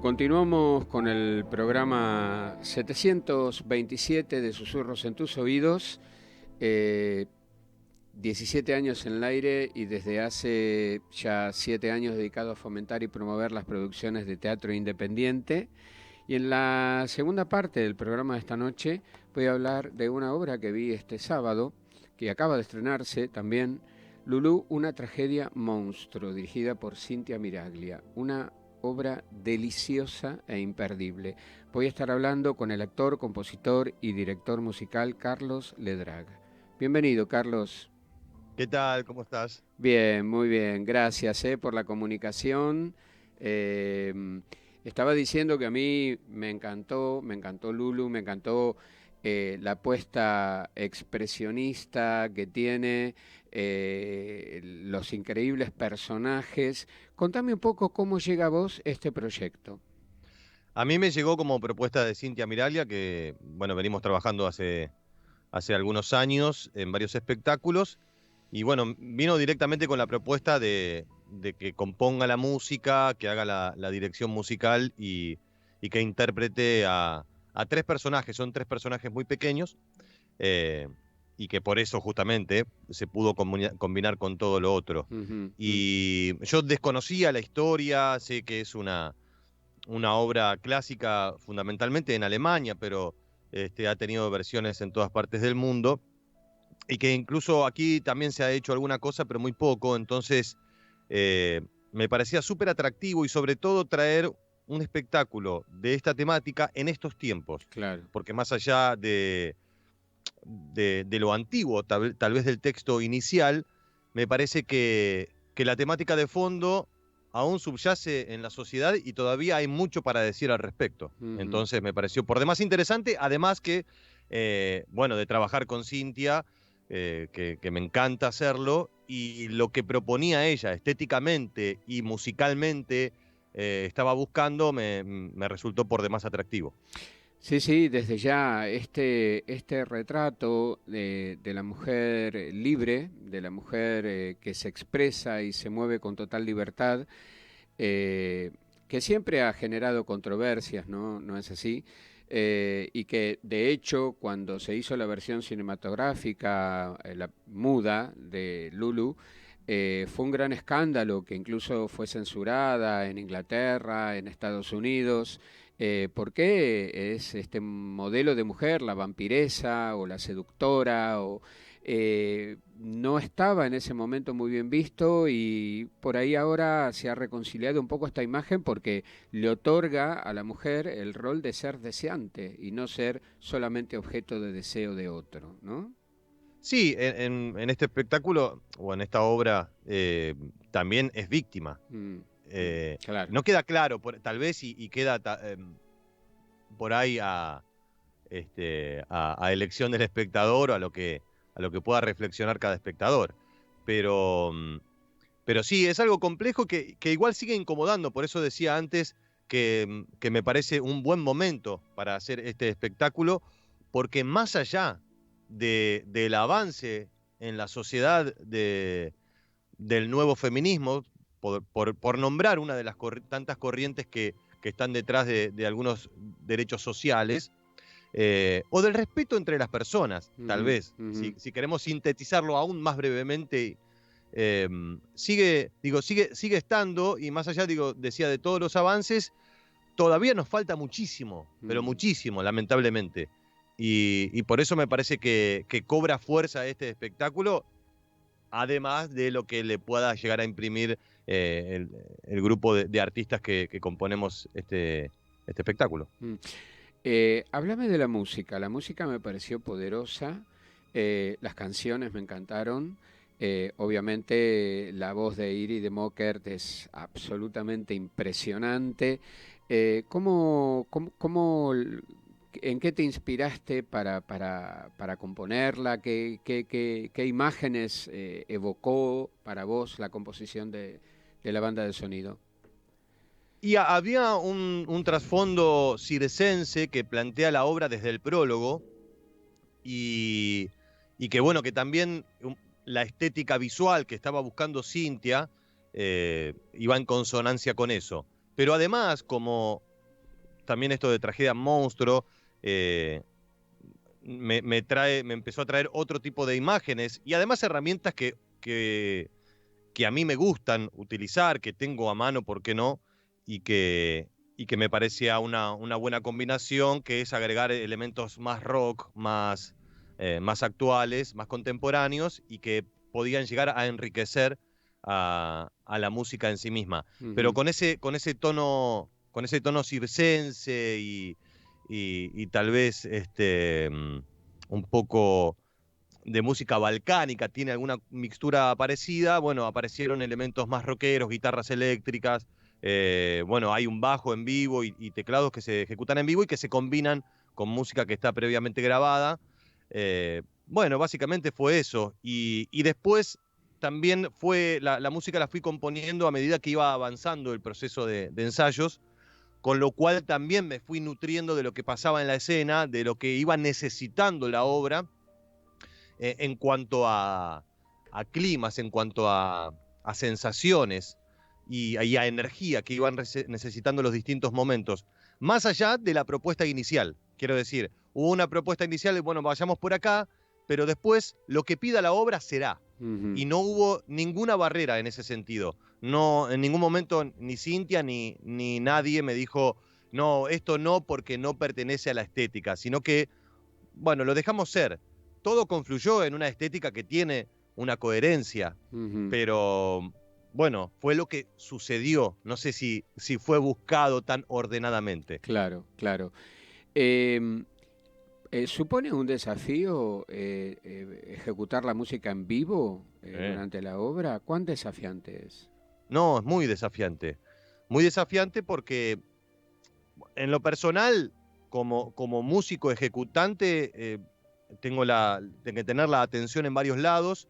Continuamos con el programa 727 de Susurros en tus oídos. 17 años en el aire y desde hace ya 7 años dedicado a fomentar y promover las producciones de teatro independiente. Y en la segunda parte del programa de esta noche voy a hablar de una obra que vi este sábado, que acaba de estrenarse también, Lulú, una tragedia monstruo, dirigida por Cintia Miraglia. Una obra deliciosa e imperdible. Voy a estar hablando con el actor, compositor y director musical Carlos Ledrag. Bienvenido, Carlos. ¿Qué tal? ¿Cómo estás? Bien, muy bien. Gracias por la comunicación. Eh, Estaba diciendo que a mí me encantó Lulu, me encantó la apuesta expresionista que tiene, los increíbles personajes. Contame un poco cómo llega a vos este proyecto. A mí me llegó como propuesta de Cintia Miraglia, que, bueno, venimos trabajando hace algunos años en varios espectáculos, y bueno, vino directamente con la propuesta de que componga la música, que haga la dirección musical y que interprete a tres personajes. Son tres personajes muy pequeños, eh, y que por eso justamente se pudo combinar con todo lo otro. Ujú, ujú. Y yo desconocía la historia, sé que es una obra clásica fundamentalmente en Alemania, pero ha tenido versiones en todas partes del mundo, y que incluso aquí también se ha hecho alguna cosa, pero muy poco. Entonces me parecía súper atractivo, y sobre todo traer un espectáculo de esta temática en estos tiempos, Claro. porque más allá de lo antiguo, tal vez del texto inicial, me parece que la temática de fondo aún subyace en la sociedad y todavía hay mucho para decir al respecto. Ujú. Entonces me pareció por demás interesante, además que, bueno, de trabajar con Cintia, que me encanta hacerlo, y lo que proponía ella estéticamente y musicalmente, estaba buscando, me resultó por demás atractivo. Sí, sí, desde ya este retrato de la mujer libre, de la mujer que se expresa y se mueve con total libertad, eh, que siempre ha generado controversias, ¿no? ¿No es así? Y que de hecho cuando se hizo la versión cinematográfica, la muda de Lulu, fue un gran escándalo que incluso fue censurada en Inglaterra, en Estados Unidos, porque es este modelo de mujer, la vampiresa o la seductora, no estaba en ese momento muy bien visto y por ahí ahora se ha reconciliado un poco esta imagen porque le otorga a la mujer el rol de ser deseante y no ser solamente objeto de deseo de otro, ¿no? Sí, en este espectáculo o en esta obra, también es víctima. Claro. No queda claro, tal vez, y queda por ahí a elección del espectador, o a lo que pueda reflexionar cada espectador. Pero, pero sí, es algo complejo que igual sigue incomodando. Por eso decía antes que me parece un buen momento para hacer este espectáculo, porque más allá del avance en la sociedad del nuevo feminismo, por nombrar una de las tantas corrientes que están detrás de algunos derechos sociales, o del respeto entre las personas, tal Ujú, vez, ujú. si queremos sintetizarlo aún más brevemente. Sigue estando, y más allá, decía, de todos los avances, todavía nos falta muchísimo, pero Mm. muchísimo, lamentablemente. Y por eso me parece que cobra fuerza este espectáculo, además de lo que le pueda llegar a imprimir el grupo de artistas que componemos este espectáculo. Mm. Háblame de la música. La música me pareció poderosa, las canciones me encantaron. Obviamente la voz de Iri de Mockert es absolutamente impresionante. ¿En qué te inspiraste para componerla? ¿Qué imágenes evocó para vos la composición de la banda de sonido? Y había un trasfondo circense que plantea la obra desde el prólogo, y, y que, bueno, que también la estética visual que estaba buscando Cintia iba en consonancia con eso. Pero además, como también esto de Tragedia Monstruo me empezó a traer otro tipo de imágenes y además herramientas que a mí me gustan utilizar, que tengo a mano, ¿por qué no? Y que me parecía una buena combinación, que es agregar elementos más rock, más actuales, más contemporáneos y que podían llegar a enriquecer a la música en sí misma. Pero Ujú. con ese tono circense y tal vez un poco de música balcánica, tiene alguna mixtura parecida, bueno, aparecieron elementos más rockeros, guitarras eléctricas, bueno, hay un bajo en vivo y teclados que se ejecutan en vivo y que se combinan con música que está previamente grabada. Bueno, básicamente fue eso. Y después también fue, la música la fui componiendo a medida que iba avanzando el proceso de ensayos, con lo cual también me fui nutriendo de lo que pasaba en la escena, de lo que iba necesitando la obra en cuanto a climas, en cuanto a sensaciones y a energía que iban necesitando los distintos momentos, más allá de la propuesta inicial. Quiero decir, hubo una propuesta inicial de, bueno, vayamos por acá, pero después lo que pida la obra será. Ujú. Y no hubo ninguna barrera en ese sentido. No, en ningún momento ni Cintia ni nadie me dijo, no, esto no porque no pertenece a la estética, sino que bueno, lo dejamos ser. Todo confluyó en una estética que tiene una coherencia, Ujú. pero bueno, fue lo que sucedió. No sé si fue buscado tan ordenadamente. Claro, claro. Em, ¿Supone un desafío ejecutar la música en vivo Eh. durante la obra? ¿Cuán desafiante es? No, es muy desafiante. Muy desafiante porque en lo personal, como músico ejecutante, tengo que tener la atención en varios lados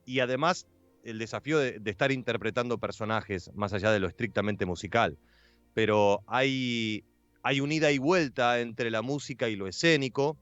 y además el desafío de estar interpretando personajes más allá de lo estrictamente musical. Pero hay un ida y vuelta entre la música y lo escénico,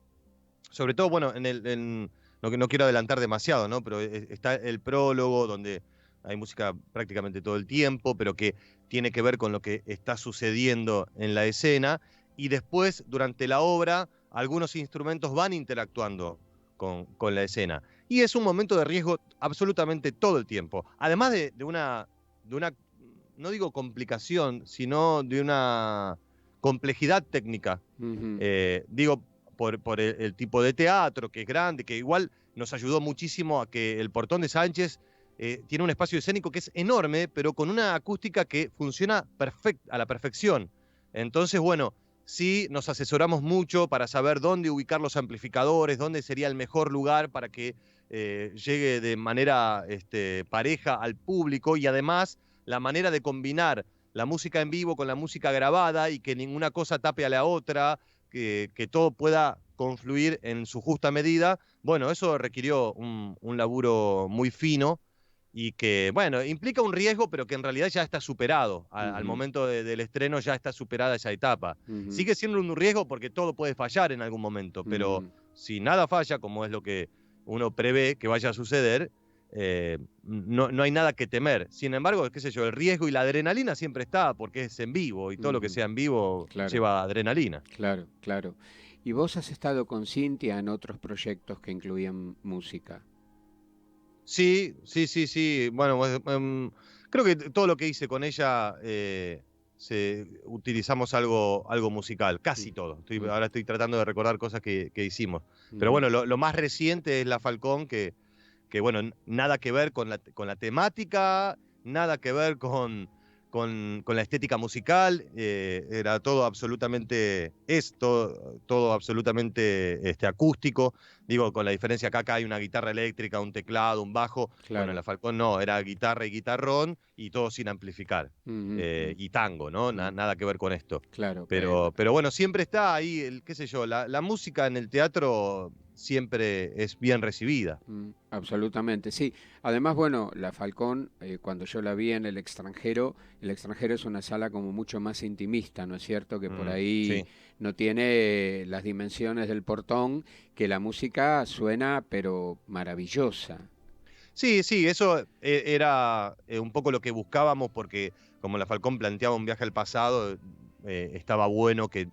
sobre todo, bueno, no quiero adelantar demasiado, ¿no? Pero está el prólogo donde hay música prácticamente todo el tiempo, pero que tiene que ver con lo que está sucediendo en la escena, y después, durante la obra, algunos instrumentos van interactuando con la escena. Y es un momento de riesgo absolutamente todo el tiempo. Además de una, no digo complicación, sino de una complejidad técnica. Ujú. Digo, por el tipo de teatro, que es grande, que igual nos ayudó muchísimo a que el Portón de Sánchez tiene un espacio escénico que es enorme, pero con una acústica que funciona a la perfección. Entonces, bueno, sí nos asesoramos mucho para saber dónde ubicar los amplificadores, dónde sería el mejor lugar para que llegue de manera pareja al público y además la manera de combinar la música en vivo con la música grabada y que ninguna cosa tape a la otra, que todo pueda confluir en su justa medida. Bueno, eso requirió un laburo muy fino y que, bueno, implica un riesgo, pero que en realidad ya está superado. Al Ujú. momento del estreno ya está superada esa etapa. Ujú. Sigue siendo un riesgo porque todo puede fallar en algún momento, pero Ujú. si nada falla, como es lo que uno prevé que vaya a suceder, no hay nada que temer. Sin embargo, qué sé yo, el riesgo y la adrenalina siempre está porque es en vivo y todo lo que Ujú. sea en vivo Claro, lleva adrenalina. claro, claro. ¿Y vos has estado con Cintia en otros proyectos que incluían música? Sí, sí, sí, sí. Bueno, creo que todo lo que hice con ella utilizamos algo musical, casi Mm. todo. Mm. Ahora estoy tratando de recordar cosas que hicimos. Pero Ujú. bueno, lo más reciente es La Falcón, que bueno, nada que ver con la temática, nada que ver con la estética musical, era todo absolutamente, todo absolutamente acústico, digo, con la diferencia que acá hay una guitarra eléctrica, un teclado, un bajo, bueno, en Claro. La Falcón no, era guitarra y guitarrón y todo sin amplificar, Ujú. Mm. y tango, ¿no? Mm. Nada que ver con esto. Claro. Pero bueno, siempre está ahí, qué sé yo, la música en el teatro siempre es bien recibida. Absolutamente, sí. Además, bueno, la Falcón, cuando yo la vi en el extranjero es una sala como mucho más intimista, ¿no es cierto? Que por ahí Sí. no tiene las dimensiones del Portón, que la música suena, pero maravillosa. Sí, sí, eso era un poco lo que buscábamos porque como la Falcón planteaba un viaje al pasado, estaba bueno que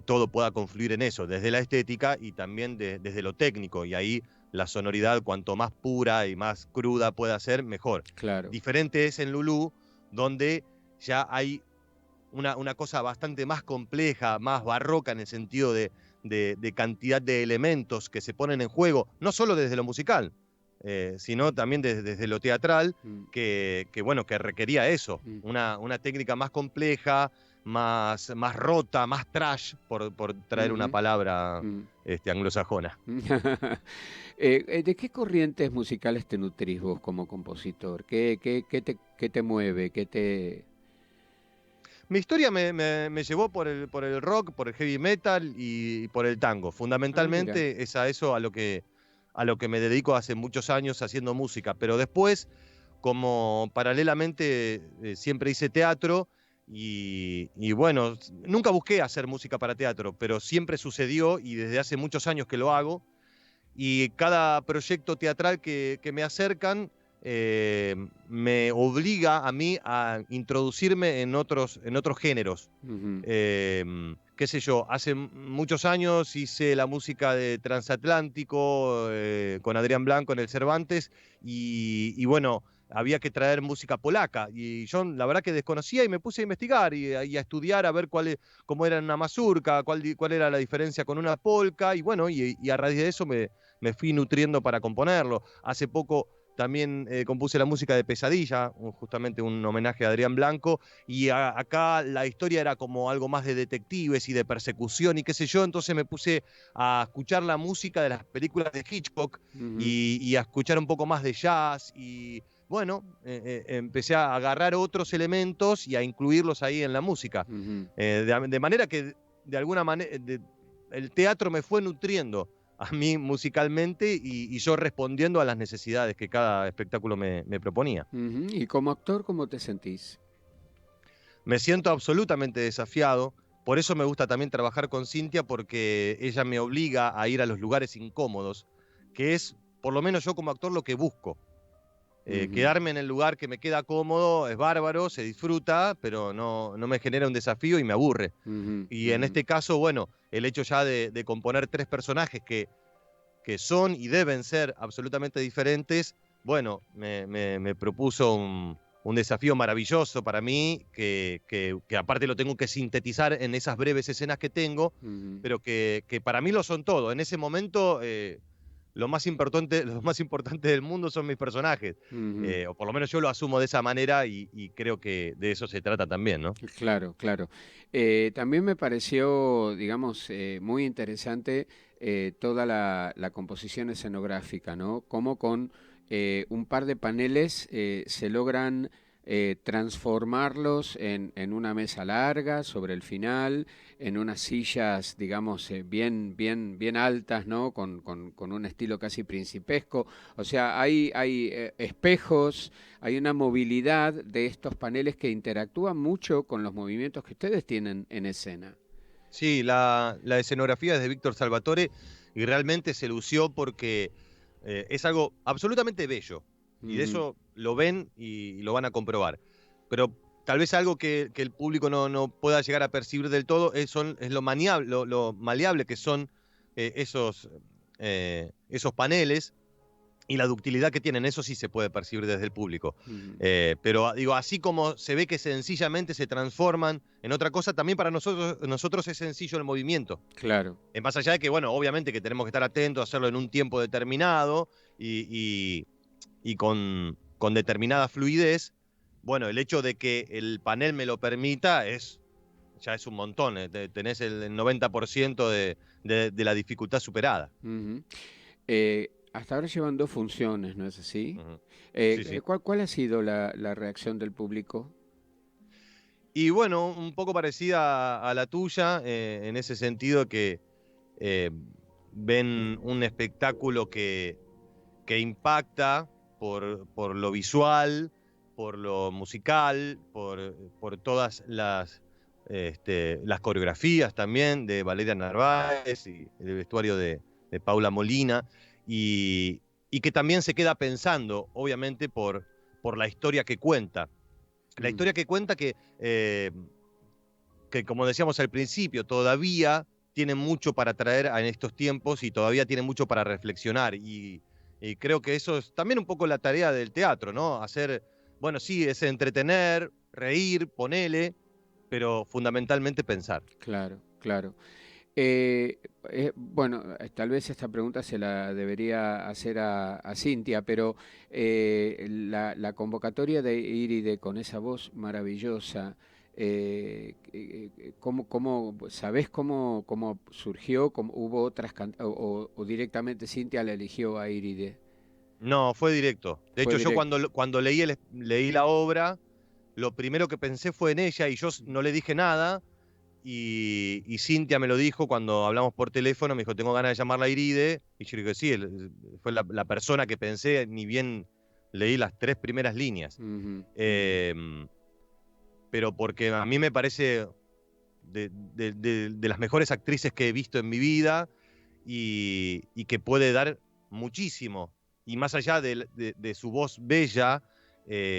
todo pueda confluir en eso, desde la estética y también desde lo técnico, y ahí la sonoridad, cuanto más pura y más cruda pueda ser, mejor. Claro. Diferente es en Lulú, donde ya hay una cosa bastante más compleja, más barroca en el sentido de cantidad de elementos que se ponen en juego, no solo desde lo musical, sino también desde lo teatral, Mm, bueno, que requería eso, mm, una técnica más compleja, más rota, más trash, por traer una ujú, palabra mm. anglosajona. ¿De qué corrientes musicales te nutrís vos como compositor? ¿Qué te mueve? ¿Qué te...? Mi historia me llevó por el rock, por el heavy metal y por el tango. Ah, mira. Fundamentalmente es a eso a lo que me dedico hace muchos años haciendo música. Pero después, como paralelamente siempre hice teatro y bueno, nunca busqué hacer música para teatro, pero siempre sucedió y desde hace muchos años que lo hago. Y cada proyecto teatral que me acercan me obliga a mí a introducirme en otros géneros. Ujú, Qué sé yo, hace muchos años hice la música de Transatlántico con Adrián Blanco en el Cervantes y bueno, había que traer música polaca y yo la verdad que desconocía y me puse a investigar y a estudiar a ver cómo era una mazurca, cuál era la diferencia con una polca y bueno, y a raíz de eso me fui nutriendo para componerlo. Hace poco también compuse la música de Pesadilla, justamente un homenaje a Adrián Blanco, y acá la historia era como algo más de detectives y de persecución y qué sé yo, entonces me puse a escuchar la música de las películas de Hitchcock ujú, y a escuchar un poco más de jazz y bueno, empecé a agarrar otros elementos y a incluirlos ahí en la música. ujú. De manera que de alguna manera el teatro me fue nutriendo a mí musicalmente y yo respondiendo a las necesidades que cada espectáculo me proponía. Ujú. Y como actor, ¿cómo te sentís? Me siento absolutamente desafiado, por eso me gusta también trabajar con Cintia, porque ella me obliga a ir a los lugares incómodos, que es, por lo menos yo como actor, lo que busco. Ujú, Quedarme en el lugar que me queda cómodo es bárbaro, se disfruta, pero no me genera un desafío y me aburre. ujú, Y en ujú, este caso, bueno, el hecho ya de componer tres personajes que son y deben ser absolutamente diferentes, bueno, me propuso un desafío maravilloso para mí, que aparte lo tengo que sintetizar en esas breves escenas que tengo, ujú, pero que para mí lo son todo. En ese momento, lo más importante del mundo son mis personajes, ujú. o por lo menos yo lo asumo de esa manera y creo que de eso se trata también, ¿no? Claro, claro. También me pareció, digamos, muy interesante toda la composición escenográfica, ¿no? Cómo con un par de paneles se logran transformarlos en una mesa larga sobre el final, en unas sillas, digamos, bien altas, ¿no? Con un estilo casi principesco. O sea, hay espejos, hay una movilidad de estos paneles que interactúan mucho con los movimientos que ustedes tienen en escena. Sí, la escenografía es de Víctor Salvatore y realmente se lució porque es algo absolutamente bello. Y de Ujú, eso lo ven y lo van a comprobar. Pero tal vez algo que el público no pueda llegar a percibir del todo es lo maleable que son esos paneles y la ductilidad que tienen, eso sí se puede percibir desde el público. ujú. Pero digo, así como se ve que sencillamente se transforman en otra cosa, también para nosotros es sencillo el movimiento. Claro. Más allá de que, bueno, obviamente que tenemos que estar atentos, hacerlo en un tiempo determinado y con determinada fluidez, bueno, el hecho de que el panel me lo permita ya es un montón. Tenés el 90% de la dificultad superada. Ujú. Hasta ahora llevan dos funciones, ¿no es así? Ujú. Sí, sí. ¿Cuál ha sido la reacción del público? Y bueno, un poco parecida a la tuya, en ese sentido que eh, ven un espectáculo que impacta por lo visual, por lo musical, por todas las coreografías también de Valeria Narváez y el vestuario de Paula Molina, y, y que también se queda pensando, obviamente, por la historia que cuenta. La Mm, historia que cuenta que que como decíamos al principio, todavía tienen mucho para traer en estos tiempos y todavía tienen mucho para reflexionar. Y creo que eso es también un poco la tarea del teatro, ¿no? Hacer, bueno, sí, es entretener, reír, ponele, pero fundamentalmente pensar. Claro, claro. Bueno, tal vez esta pregunta se la debería hacer a Cintia, pero la convocatoria de Iride con esa voz maravillosa, ¿sabés cómo surgió? ¿Hubo otras o directamente Cintia la eligió a Iride? No, fue directo. De Fue hecho, yo directo. cuando leí la obra, lo primero que pensé fue en ella y yo no le dije nada. Y Cintia me lo dijo cuando hablamos por teléfono, me dijo, tengo ganas de llamarla a Iride. Y yo le dije, sí, fue la persona que pensé, ni bien leí las 3 primeras líneas. Ujú, ujú, Em, pero porque a mí me parece de las mejores actrices que he visto en mi vida y que puede dar muchísimo. Y más allá de su voz bella,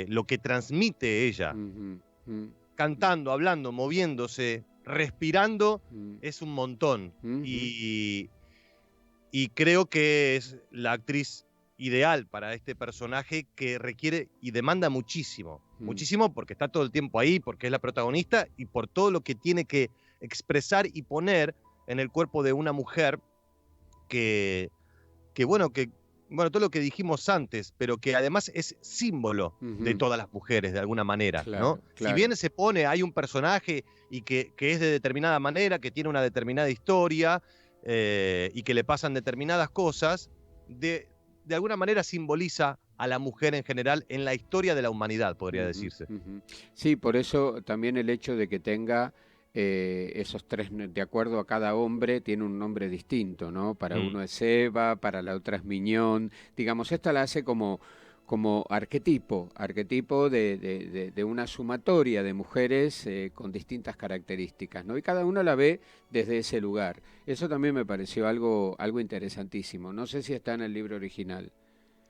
lo que transmite ella, ujú, ujú, cantando, hablando, moviéndose, respirando, ujú, es un montón. ujú, Y creo que es la actriz ideal para este personaje que requiere y demanda muchísimo. ujú, Muchísimo porque está todo el tiempo ahí, porque es la protagonista y por todo lo que tiene que expresar y poner en el cuerpo de una mujer que, que bueno, todo lo que dijimos antes, pero que además es símbolo de ujú. todas las mujeres de alguna manera, ¿no? Claro, Si claro. bien se pone, hay un personaje y que es de determinada manera, que tiene una determinada historia y que le pasan determinadas cosas, de alguna manera simboliza a la mujer en general en la historia de la humanidad, podría Ujú, decirse. ujú. Sí, por eso también el hecho de que tenga esos tres, de acuerdo a cada hombre, tiene un nombre distinto, ¿no? Para Mm, uno es Eva, para la otra es Miñón. Digamos, esta la hace como arquetipo de una sumatoria de mujeres con distintas características, ¿no? Y cada uno la ve desde ese lugar. Eso también me pareció algo interesantísimo. No sé si está en el libro original.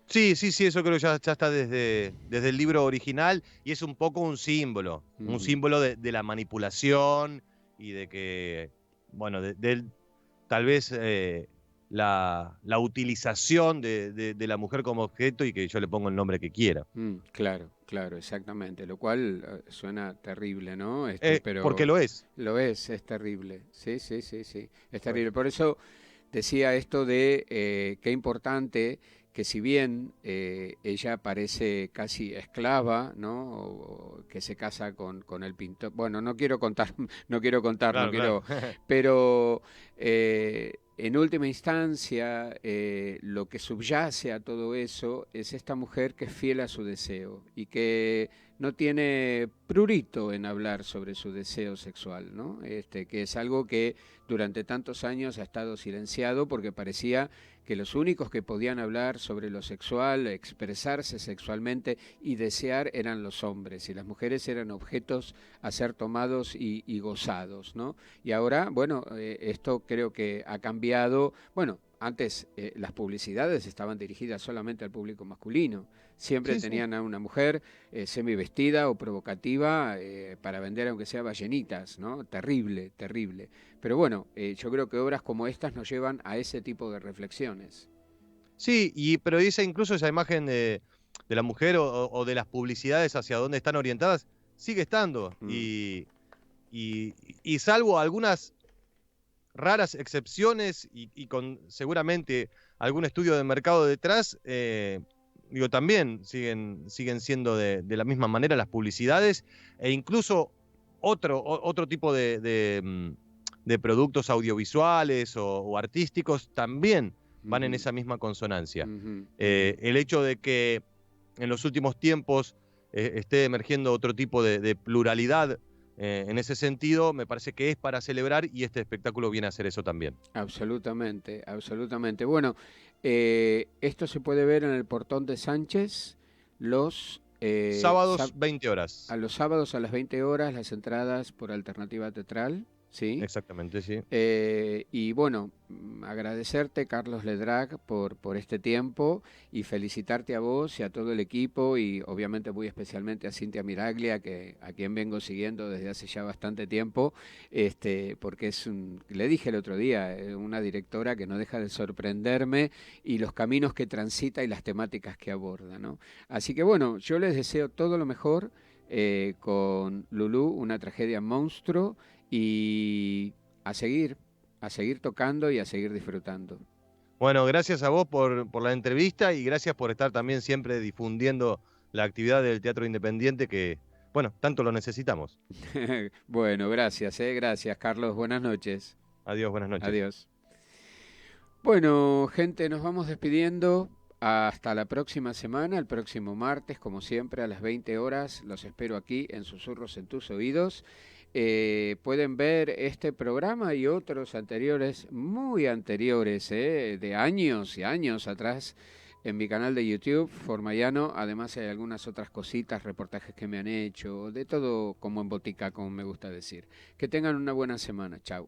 sí, sí, sí, eso creo que ya está desde el libro original y es un poco un Ujú, símbolo de la manipulación y de que, bueno, tal vez la utilización de la mujer como objeto y que yo le pongo el nombre que quiera. claro, claro, exactamente, lo cual suena terrible, ¿no? Porque Pero lo es. es terrible, sí, sí, sí, sí, es Lo es. terrible. Por eso decía esto de qué importante que si bien ella parece casi esclava, ¿no? O que se casa con el pintor. Bueno, no quiero contar, no Claro, claro. quiero, pero en última instancia lo que subyace a todo eso es esta mujer que es fiel a su deseo y que no tiene prurito en hablar sobre su deseo sexual, ¿no? Que es algo que durante tantos años ha estado silenciado porque parecía que los únicos que podían hablar sobre lo sexual, expresarse sexualmente y desear eran los hombres y las mujeres eran objetos a ser tomados y gozados, ¿no? Y ahora, bueno, esto creo que ha cambiado. Bueno, antes las publicidades estaban dirigidas solamente al público masculino. Siempre Sí, sí. tenían a una mujer semi vestida o provocativa para vender aunque sea ballenitas, ¿no? Terrible, terrible. Pero bueno, yo creo que obras como estas nos llevan a ese tipo de reflexiones. Sí, pero incluso esa imagen de la mujer o de las publicidades hacia dónde están orientadas, sigue estando. Mm, Y salvo algunas raras excepciones y con seguramente algún estudio de mercado detrás, digo, también siguen siendo de la misma manera las publicidades e incluso otro tipo de productos audiovisuales o artísticos también van en ujú, esa misma consonancia. ujú, ujú. El hecho de que en los últimos tiempos esté emergiendo otro tipo de pluralidad en ese sentido, me parece que es para celebrar y este espectáculo viene a hacer eso también. Absolutamente, absolutamente. Bueno, esto se puede ver en el Portón de Sánchez los, Sábados, 20 a horas. los sábados a las 20 horas, las entradas por Alternativa Teatral. ¿sí? Exactamente, sí. Y bueno, agradecerte, Carlos Ledrac, por este tiempo y felicitarte a vos y a todo el equipo y obviamente muy especialmente a Cintia Miraglia, a quien vengo siguiendo desde hace ya bastante tiempo, porque le dije el otro día, una directora que no deja de sorprenderme y los caminos que transita y las temáticas que aborda, ¿no? Así que bueno, yo les deseo todo lo mejor con Lulú, una tragedia monstruo y a seguir, a seguir tocando y a seguir disfrutando. Bueno, gracias a vos por la entrevista y gracias por estar también siempre difundiendo la actividad del Teatro Independiente que, bueno, tanto lo necesitamos. Bueno, gracias, gracias, Carlos. Buenas noches. Adiós, buenas noches. Adiós. Bueno, gente, nos vamos despidiendo. Hasta la próxima semana, el próximo martes, como siempre, a las 20 horas. Los espero aquí en Susurros en tus oídos. Pueden ver este programa y otros anteriores, muy anteriores, de años y años atrás, en mi canal de YouTube, Formayano. Además hay algunas otras cositas, reportajes que me han hecho, de todo como en botica, como me gusta decir. Que tengan una buena semana. Chao.